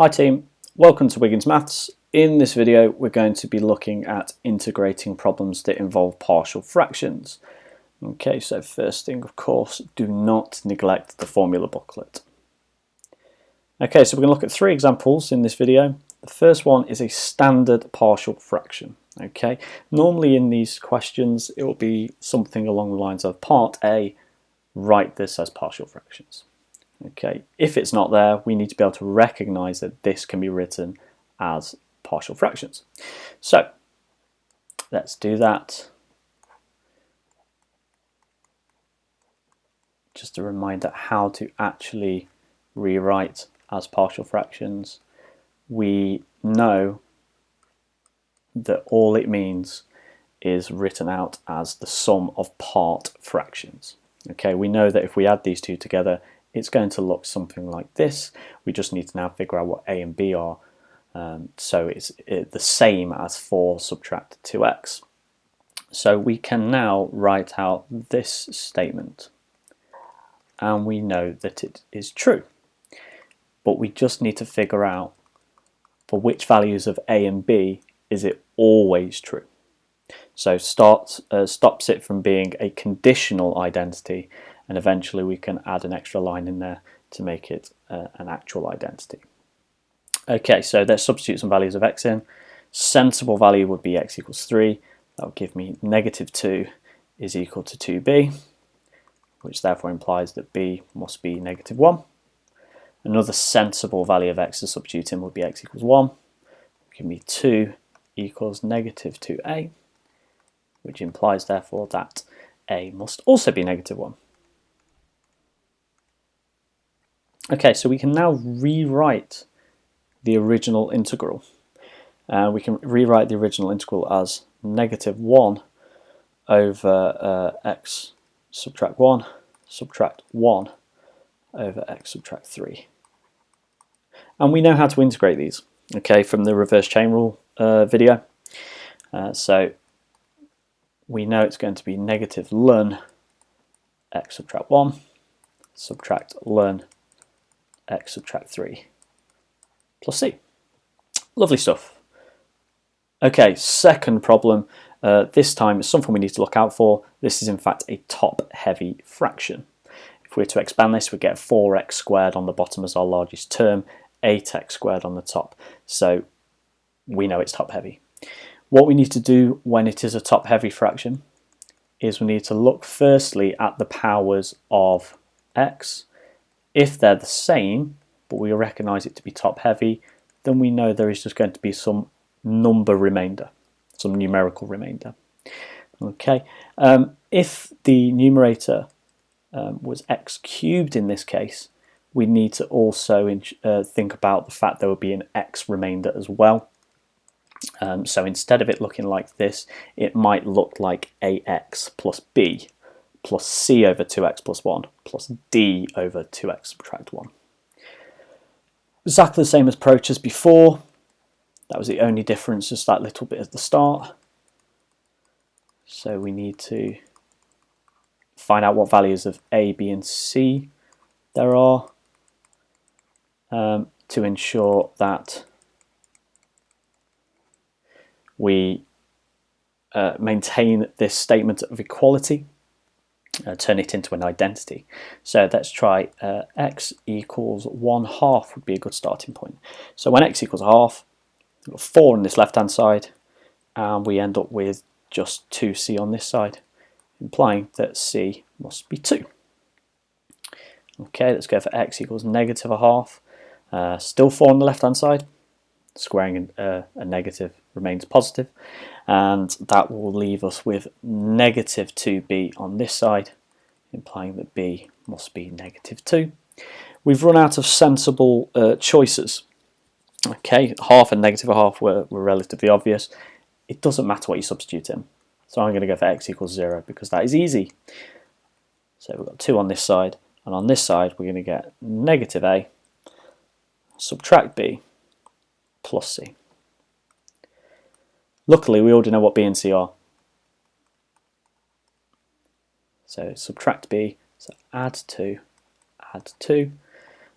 Hi team, welcome to Wiggins Maths. In this video we're going to be looking at integrating problems that involve partial fractions. Okay, so first thing of course, do not neglect the formula booklet. Okay, so we're going to look at three examples in this video. The first one is a standard partial fraction. Okay, normally in these questions it will be something along the lines of part A, write this as partial fractions. Okay, if it's not there, we need to be able to recognize that this can be written as partial fractions. So let's do that. Just a reminder how to actually rewrite as partial fractions. We know that all it means is written out as the sum of part fractions. Okay, we know that if we add these two together, it's going to look something like this. We just need to now figure out what a and b are. So it's the same as 4 subtract 2x. So we can now write out this statement. And we know that it is true. But we just need to figure out for which values of a and b is it always true. So stops it from being a conditional identity, and eventually we can add an extra line in there to make it an actual identity. Okay, so let's substitute some values of x in. Sensible value would be x equals 3. That would give me negative 2 is equal to 2b, which therefore implies that b must be negative 1. Another sensible value of x to substitute in would be x equals 1. Give me 2 equals negative 2a, which implies therefore that a must also be negative 1. Okay, so we can now rewrite the original integral. We can rewrite the original integral as negative 1 over x subtract 1 over x subtract 3. And we know how to integrate these, okay, from the reverse chain rule video. So we know it's going to be negative ln x subtract 1 subtract ln x subtract 3 plus c. Lovely stuff. Okay, second problem. This time it's something we need to look out for. This is in fact a top-heavy fraction. If we were to expand this, we get 4x squared on the bottom as our largest term, 8x squared on the top. So we know it's top-heavy. What we need to do when it is a top-heavy fraction is we need to look firstly at the powers of x. If they're the same, but we recognize it to be top-heavy, then we know there is just going to be some number remainder, some numerical remainder. Okay, if the numerator was x cubed in this case, we need to also think about the fact there would be an x remainder as well. So instead of it looking like this, it might look like ax plus b plus c over 2x plus 1 plus d over 2x subtract 1. Exactly the same approach as before. That was the only difference, just that little bit at the start. So we need to find out what values of a, b and c there are to ensure that we maintain this statement of equality, turn it into an identity. So let's try x equals 1/2 would be a good starting point. So when x equals 1/2, we've got 4 on this left hand side, and we end up with just 2c on this side, implying that c must be 2. Okay, let's go for x equals negative 1/2. Still 4 on the left hand side. Squaring a negative remains positive, and that will leave us with negative 2b on this side, implying that b must be negative 2. We've run out of sensible choices. Okay, 1/2 and negative 1/2 were relatively obvious. It doesn't matter what you substitute in, so I'm going to go for x equals 0 because that is easy. So we've got 2 on this side, and on this side we're going to get negative a subtract b plus c. Luckily, we already know what b and c are. So subtract b, so add 2,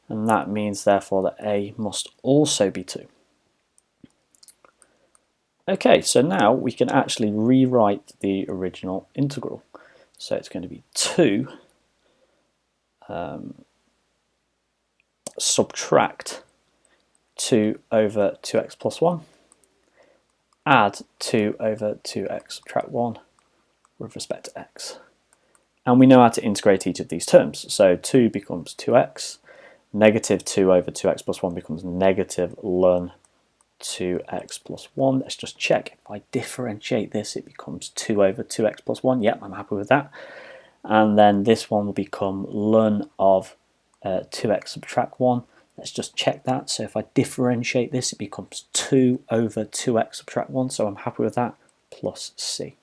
and that means therefore that a must also be 2. Okay, so now we can actually rewrite the original integral. So it's going to be 2 subtract 2 over 2x plus 1, add 2 over 2x subtract 1 with respect to x. And we know how to integrate each of these terms. So 2 becomes 2x, negative 2 over 2x plus 1 becomes negative ln 2x plus 1. Let's just check. If I differentiate this, it becomes 2 over 2x plus 1. Yep, I'm happy with that. And then this one will become ln of 2x subtract 1. Let's just check that. So if I differentiate this, it becomes 2 over 2x subtract 1. So I'm happy with that, plus c.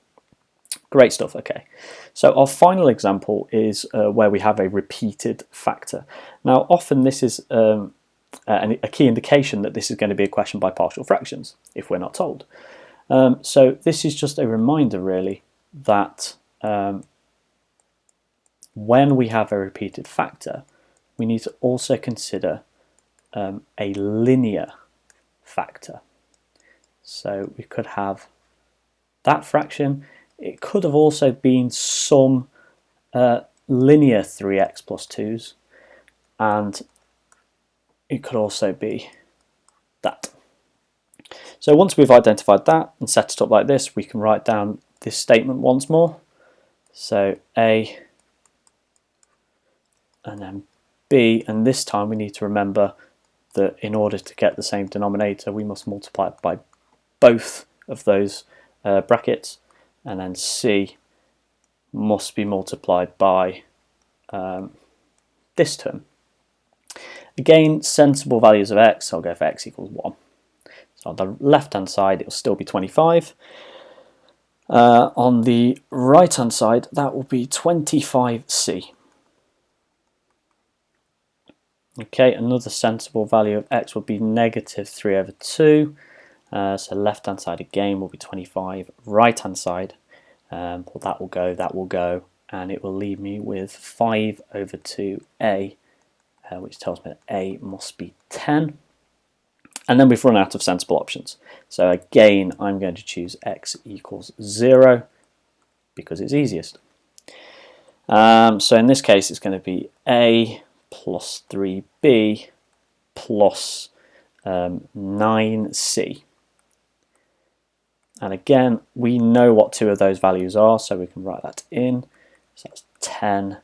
Great stuff. Okay, so our final example is where we have a repeated factor. Now often this is a key indication that this is going to be a question by partial fractions if we're not told. So this is just a reminder really that when we have a repeated factor, we need to also consider a linear factor. So we could have that fraction. It could have also been some linear 3x plus 2's, and it could also be that. So once we've identified that and set it up like this, we can write down this statement once more. So a and then b, and this time we need to remember that in order to get the same denominator we must multiply it by both of those brackets, and then c must be multiplied by this term. Again, sensible values of x, I'll go for x equals 1. So on the left hand side it will still be 25. On the right hand side that will be 25c. Okay, another sensible value of x would be negative 3 over 2. So left hand side again will be 25. Right hand side, well, that will go, and it will leave me with 5 over 2a, which tells me that a must be 10. And then we've run out of sensible options. So again, I'm going to choose x equals 0 because it's easiest. So in this case, it's going to be a plus 3b plus 9c. And again, we know what 2 of those values are, so we can write that in. So that's 10,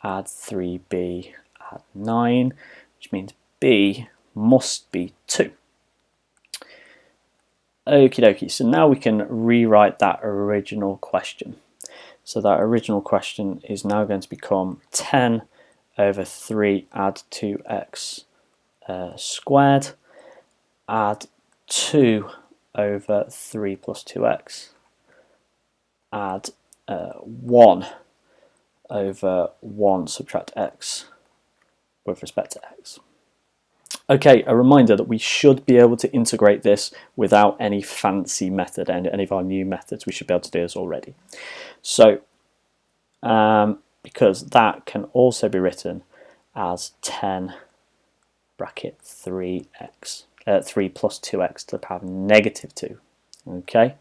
add 3b, add 9, which means b must be 2. Okie dokie, so now we can rewrite that original question. So that original question is now going to become 10 over 3 add 2x squared, add 2 over 3 plus 2x, add 1 over 1 subtract x with respect to x. Okay, a reminder that we should be able to integrate this without any fancy method, and any of our new methods we should be able to do this already. So because that can also be written as 10 bracket 3 plus 2x to the power of negative 2. Okay,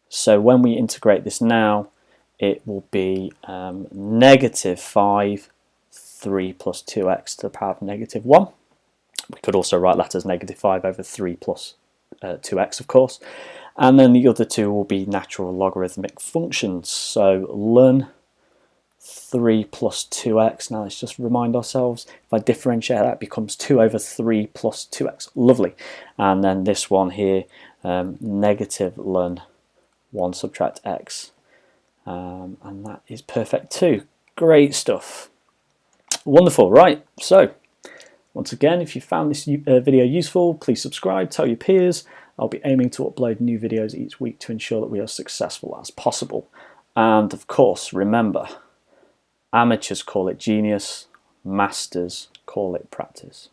so when we integrate this now, it will be negative 5 3 plus 2x to the power of negative 1. We could also write that as negative 5 over 3 plus 2x, of course. And then the other two will be natural logarithmic functions. So ln 3 plus 2x. Now let's just remind ourselves, if I differentiate that, it becomes 2 over 3 plus 2x. Lovely. And then this one here, negative ln 1 subtract x. And that is perfect too. Great stuff. Wonderful. Right, so once again, if you found this video useful, please subscribe, tell your peers. I'll be aiming to upload new videos each week to ensure that we are as successful as possible. And of course, remember, amateurs call it genius, masters call it practice.